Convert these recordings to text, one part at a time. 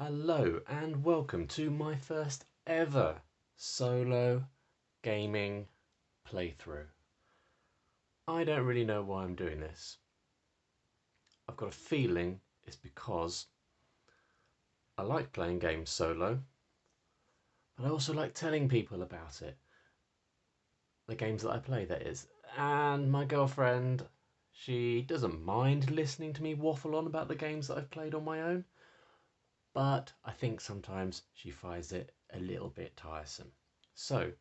Hello and welcome to my first ever solo gaming playthrough. I don't really know why I'm doing this. I've got a feeling it's because I like playing games solo, but I also like telling people about it. The games that I play, that is. And my girlfriend, she doesn't mind listening to me waffle on about the games that I've played on my own, but I think sometimes she finds it a little bit tiresome. So,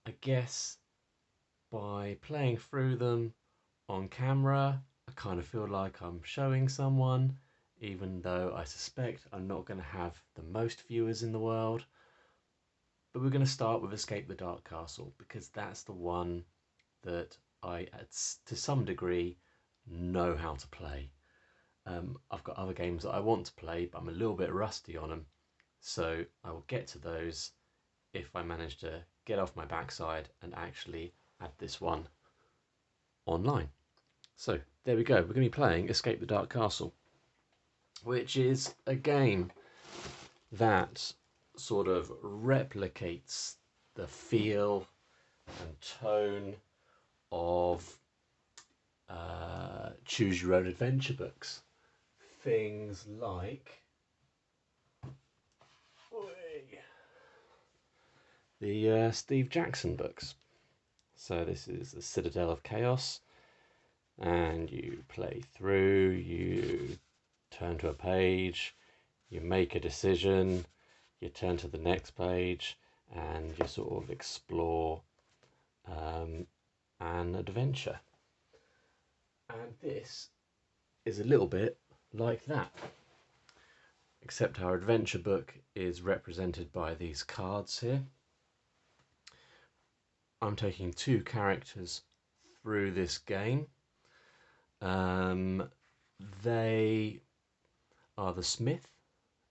I guess by playing through them on camera, I kind of feel like I'm showing someone, even though I suspect I'm not going to have the most viewers in the world. But we're going to start with Escape the Dark Castle because that's the one that I, to some degree, know how to play. I've got other games that I want to play, but I'm a little bit rusty on them. So I will get to those if I manage to get off my backside and actually add this one online. So there we go. We're going to be playing Escape the Dark Castle, which is a game that sort of replicates the feel and tone of choose your own adventure books. Things like the Steve Jackson books. So this is the Citadel of Chaos, and you play through, you turn to a page, you make a decision, you turn to the next page, and you sort of explore an adventure. And this is a little bit like that, except our adventure book is represented by these cards here. I'm taking two characters through this game. They are the smith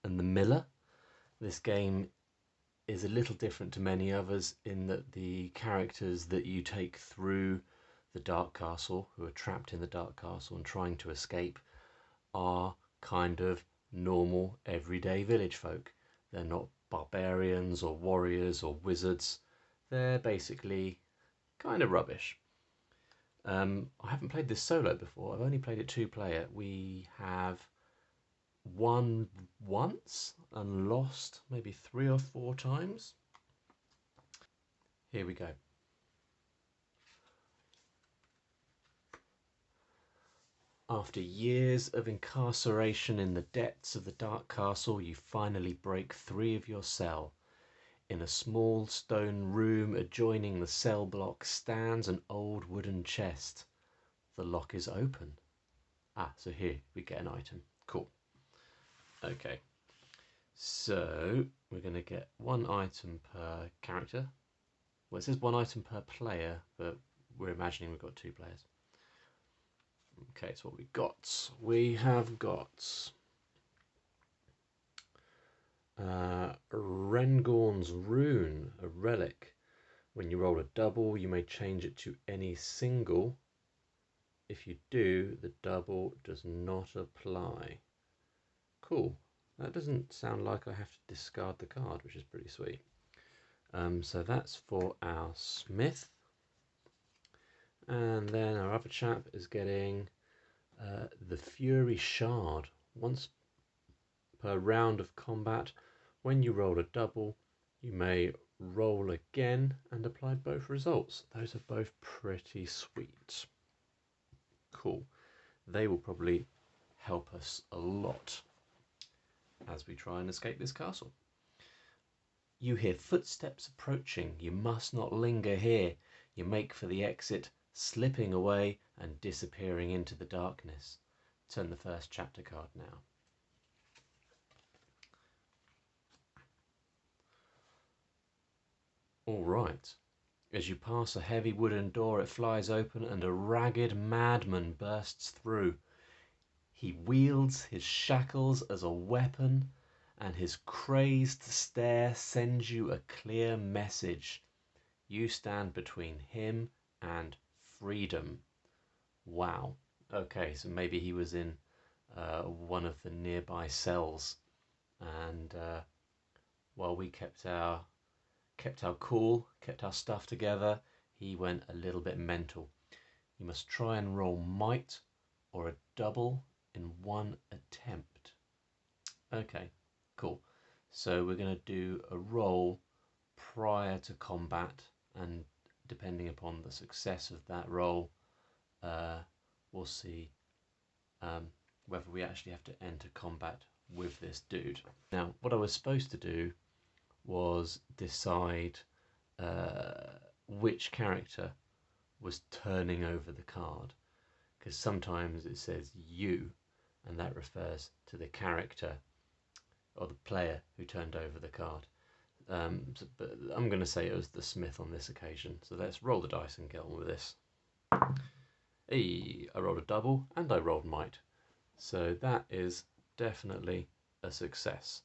and the miller. This game is a little different to many others in that the characters that you take through the Dark Castle, who are trapped in the Dark Castle and trying to escape, are kind of normal, everyday village folk. They're not barbarians or warriors or wizards. They're basically kind of rubbish. I haven't played this solo before. I've only played it two-player. We have won once and lost maybe 3 or 4 times. Here we go. After years of incarceration in the depths of the Dark Castle, you finally break free of your cell. In a small stone room adjoining the cell block stands an old wooden chest. The lock is open. So here we get an item. Cool. Okay. So we're going to get one item per character. Well, it says one item per player, but we're imagining we've got 2 players. Okay, so what we got? We have got Rengorn's Rune, a relic. When you roll a double, you may change it to any single. If you do, the double does not apply. Cool. That doesn't sound like I have to discard the card, which is pretty sweet. So that's for our smith. And then our other chap is getting the Fury Shard. Once per round of combat, when you roll a double, you may roll again and apply both results. Those are both pretty sweet. Cool. They will probably help us a lot as we try and escape this castle. You hear footsteps approaching. You must not linger here. You make for the exit, slipping away and disappearing into the darkness. Turn the first chapter card now. All right. As you pass a heavy wooden door, it flies open and a ragged madman bursts through. He wields his shackles as a weapon, and his crazed stare sends you a clear message. You stand between him and freedom. Wow. Okay, so maybe he was in one of the nearby cells and while we kept our cool, kept our stuff together, he went a little bit mental. You must try and roll might or a double in one attempt. Okay, cool. So we're going to do a roll prior to combat, and depending upon the success of that roll, we'll see whether we actually have to enter combat with this dude. Now, what I was supposed to do was decide which character was turning over the card, because sometimes it says you, and that refers to the character or the player who turned over the card. But I'm going to say it was the Smith on this occasion. So let's roll the dice and get on with this. Hey, I rolled a double and I rolled might. So that is definitely a success.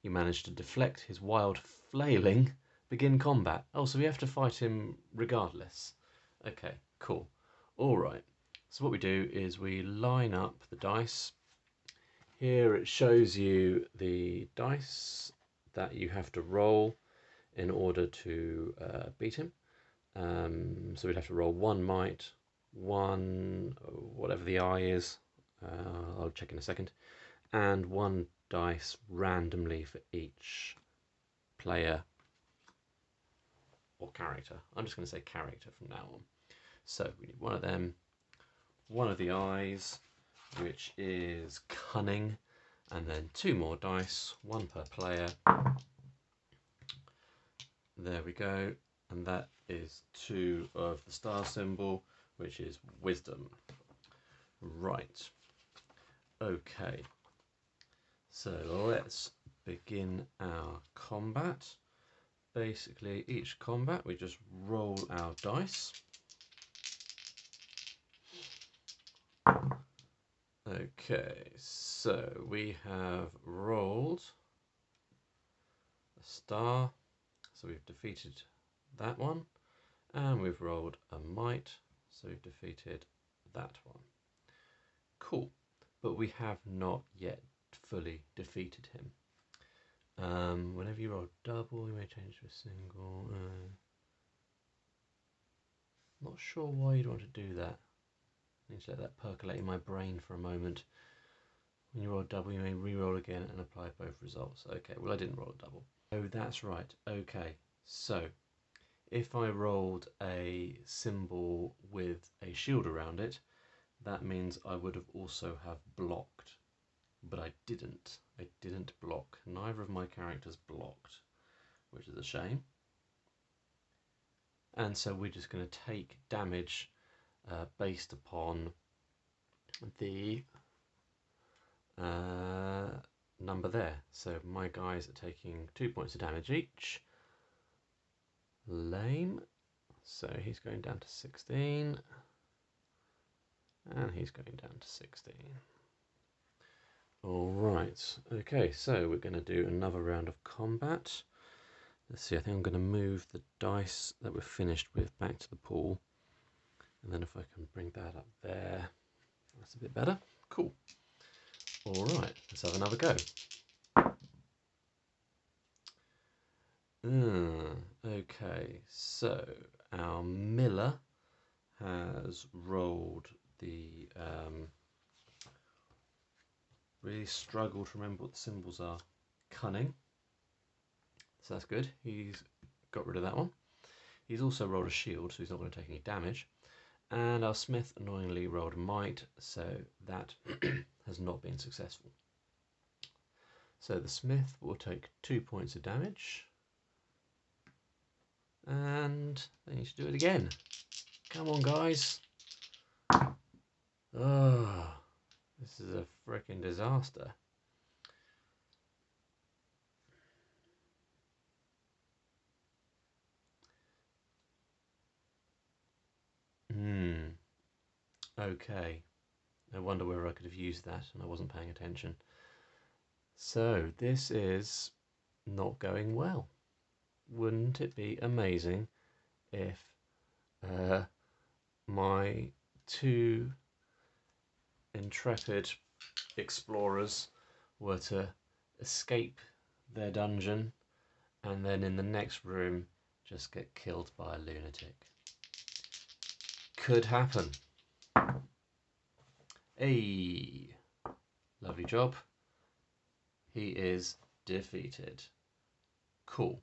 You managed to deflect his wild flailing, begin combat. Oh, so we have to fight him regardless. Okay, cool. All right. So what we do is we line up the dice. Here it shows you the dice that you have to roll in order to beat him. So we'd have to roll one might, one whatever the eye is, I'll check in a second, and one dice randomly for each player or character. I'm just going to say character from now on. So we need one of them, one of the eyes, which is cunning, and then two more dice, one per player. There we go, and that is two of the star symbol, which is wisdom. Right, okay, so let's begin our combat. Basically, each combat we just roll our dice. Okay, so we have rolled a star, so we've defeated that one, and we've rolled a might, so we've defeated that one. Cool, but we have not yet fully defeated him. Whenever you roll double, you may change to a single. Not sure why you'd want to do that. I need to let that percolate in my brain for a moment. When you roll a double, you may re-roll again and apply both results. Okay, well I didn't roll a double. Oh, that's right. Okay, so if I rolled a symbol with a shield around it, that means I would have also have blocked. But I didn't. I didn't block. Neither of my characters blocked, which is a shame. And so we're just going to take damage based upon the number there. So my guys are taking 2 points of damage each. Lame. So he's going down to 16. And he's going down to 16. Alright, okay, so we're going to do another round of combat. Let's see, I think I'm going to move the dice that we're finished with back to the pool. And then if I can bring that up there, that's a bit better. Cool. Alright, let's have another go. Okay, so our miller has rolled the... really struggle to remember what the symbols are. Cunning. So that's good. He's got rid of that one. He's also rolled a shield, so he's not going to take any damage. And our Smith annoyingly rolled might, so that has not been successful. So the Smith will take 2 points of damage. And they need to do it again. Come on, guys. Oh, this is a freaking disaster. Okay. I wonder where I could have used that and I wasn't paying attention. So this is not going well. Wouldn't it be amazing if my two intrepid explorers were to escape their dungeon, and then in the next room just get killed by a lunatic. Could happen. Hey, lovely job. He is defeated. Cool.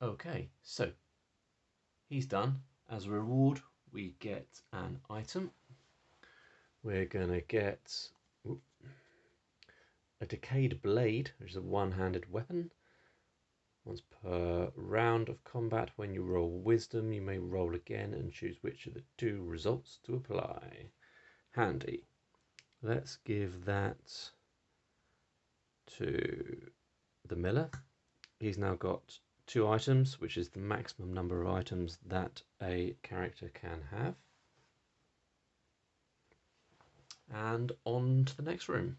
Okay, so he's done. As a reward, we get an item. We're gonna get a decayed blade, which is a one-handed weapon. Once per round of combat, when you roll wisdom, you may roll again and choose which of the two results to apply. Handy. Let's give that to the miller. He's now got 2 items, which is the maximum number of items that a character can have. And on to the next room.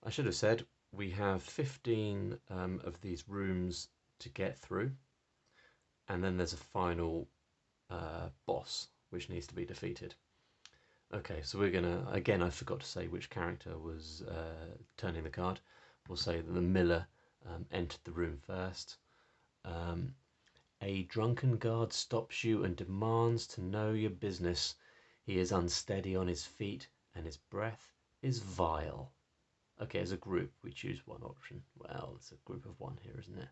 I should have said we have 15 of these rooms to get through, and then there's a final boss which needs to be defeated. Okay, so we're gonna, again, I forgot to say which character was turning the card. We'll say that the miller entered the room first. A drunken guard stops you and demands to know your business. He is unsteady on his feet and his breath is vile. Okay, as a group, we choose one option. Well, it's a group of 1 here, isn't it?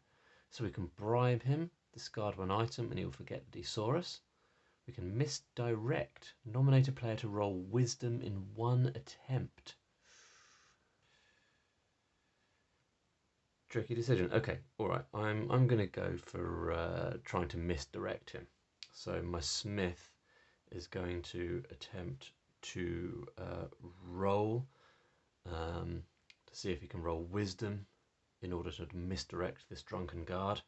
So we can bribe him, discard 1 item, and he'll forget that he saw us. We can misdirect. Nominate a player to roll wisdom in 1 attempt. Tricky decision. Okay, all right. I'm going to go for trying to misdirect him. So my smith is going to attempt to roll to see if he can roll wisdom in order to misdirect this drunken guard.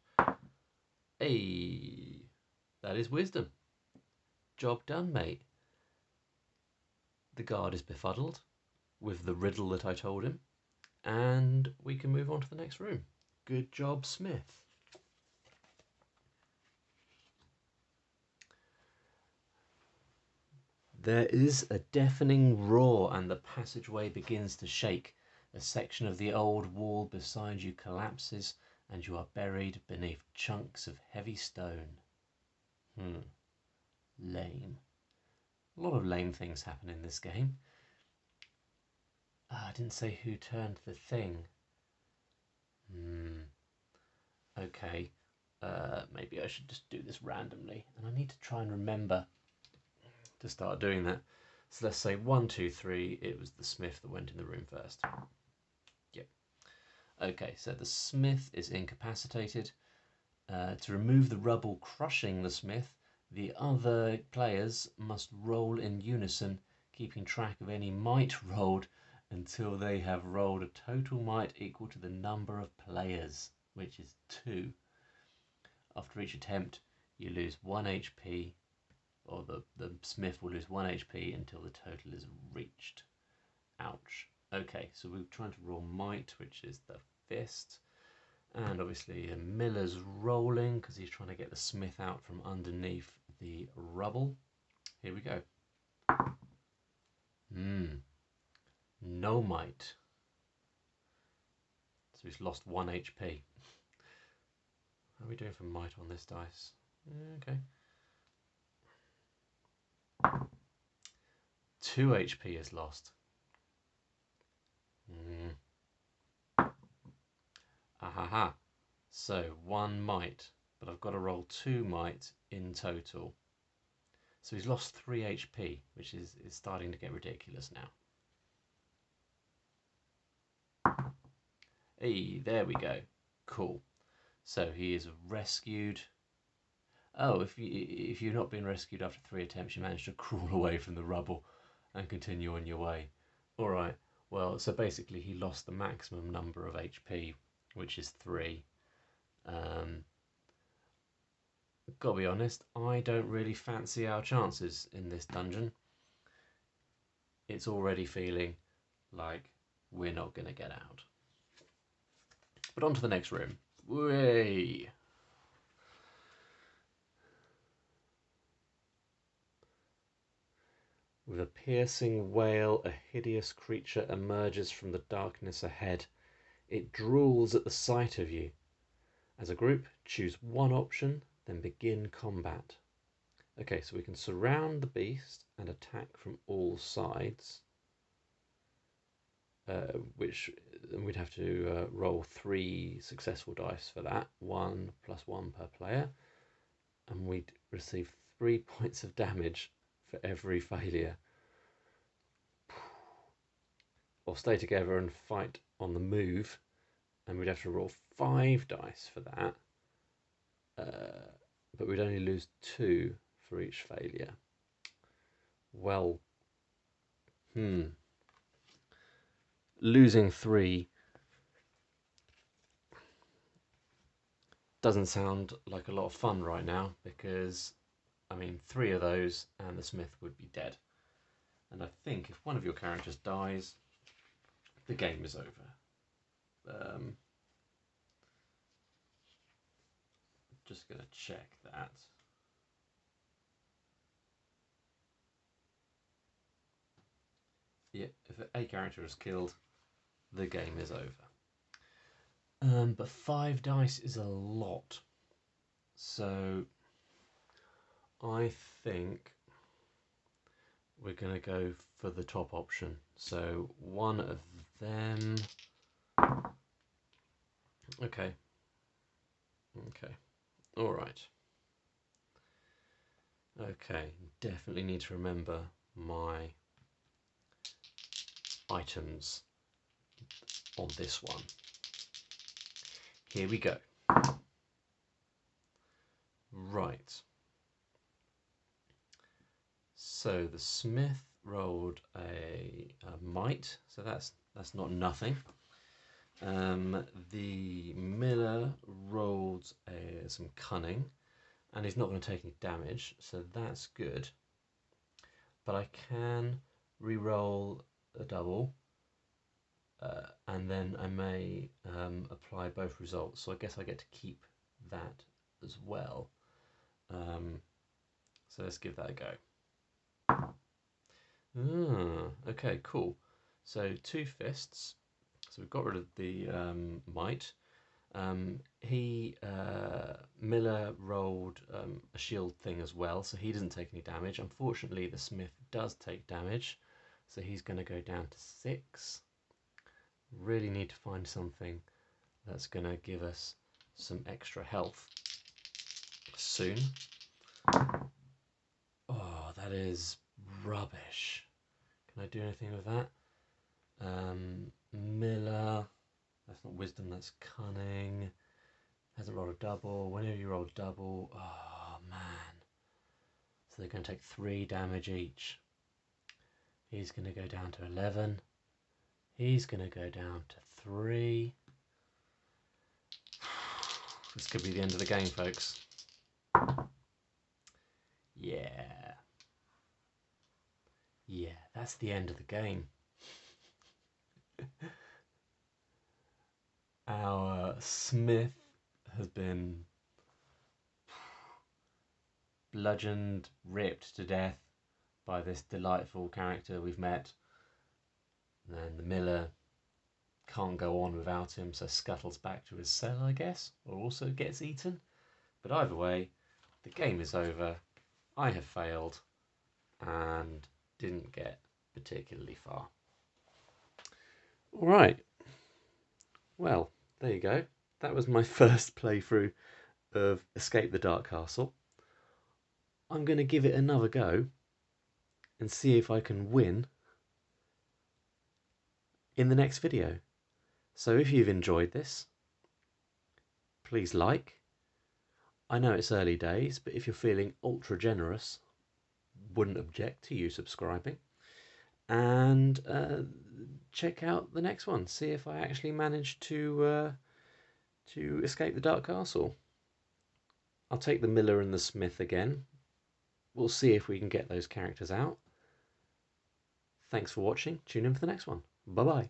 Hey, that is wisdom. Job done, mate. The guard is befuddled with the riddle that I told him, and we can move on to the next room. Good job, Smith. There is a deafening roar and the passageway begins to shake. A section of the old wall beside you collapses and you are buried beneath chunks of heavy stone. Lame. A lot of lame things happen in this game. I didn't say who turned the thing. Okay. Maybe I should just do this randomly. And I need to try and remember to start doing that. So let's say 1, 2, 3. It was the smith that went in the room first. Yep. Okay, so the smith is incapacitated. To remove the rubble crushing the smith, the other players must roll in unison, keeping track of any might rolled until they have rolled a total might equal to the number of players, which is 2. After each attempt, you lose 1 HP, or the smith will lose 1 HP until the total is reached. Ouch. Okay, so we're trying to roll might, which is the fist. And obviously Miller's rolling because he's trying to get the smith out from underneath the rubble. Here we go. No might. So he's lost 1 HP. How are we doing for might on this dice? Okay. 2 HP is lost. Ahaha. So 1 might, but I've got to roll 2 might in total. So he's lost 3 HP, which is starting to get ridiculous now. Hey, there we go. Cool. So he is rescued. Oh, if you've not been rescued after 3 attempts, you managed to crawl away from the rubble and continue on your way. All right. Well, so basically he lost the maximum number of HP, which is 3. Gotta be honest, I don't really fancy our chances in this dungeon. It's already feeling like we're not going to get out. But on to the next room. Way. With a piercing wail, a hideous creature emerges from the darkness ahead. It drools at the sight of you. As a group, choose one option, then begin combat. Okay, so we can surround the beast and attack from all sides, which we'd have to roll 3 successful dice for that, 1 + 1 per player, and we'd receive 3 points of damage for every failure. Or stay together and fight on the move, and we'd have to roll 5 dice for that, but we'd only lose 2 for each failure. Well, losing 3 doesn't sound like a lot of fun right now, because, I mean, 3 of those and the smith would be dead. And I think if one of your characters dies, the game is over. Just going to check that. Yeah, if a character is killed, the game is over. But 5 dice is a lot. So I think we're going to go for the top option. So one of them. Okay. All right. Okay, definitely need to remember my items on this one. Here we go. Right. So the smith rolled a might, so that's not nothing. The miller rolled some cunning, and he's not going to take any damage, so that's good. But I can re-roll a double, and then I may apply both results, so I guess I get to keep that as well. So let's give that a go. Okay, cool. So 2 fists. So we've got rid of the might. Miller rolled a shield thing as well, so he doesn't take any damage. Unfortunately, the smith does take damage, so he's going to go down to 6. Really need to find something that's going to give us some extra health soon. Oh, that is rubbish. Can I do anything with that? Miller, that's not wisdom, that's cunning. Hasn't rolled a double. Whenever you roll a double, oh man. So they're going to take 3 damage each. He's going to go down to 11. He's going to go down to 3. This could be the end of the game, folks. Yeah. Yeah, that's the end of the game. Our smith has been bludgeoned, ripped to death by this delightful character we've met. And then the miller can't go on without him, so scuttles back to his cell, I guess, or also gets eaten. But either way, the game is over. I have failed and didn't get particularly far. All right. Well, there you go. That was my first playthrough of Escape the Dark Castle. I'm going to give it another go and see if I can win in the next video. So if you've enjoyed this, please like. I know it's early days, but if you're feeling ultra generous, wouldn't object to you subscribing. And check out the next one. See if I actually manage to escape the Dark Castle. I'll take the miller and the smith again. We'll see if we can get those characters out. Thanks for watching. Tune in for the next one. Bye bye.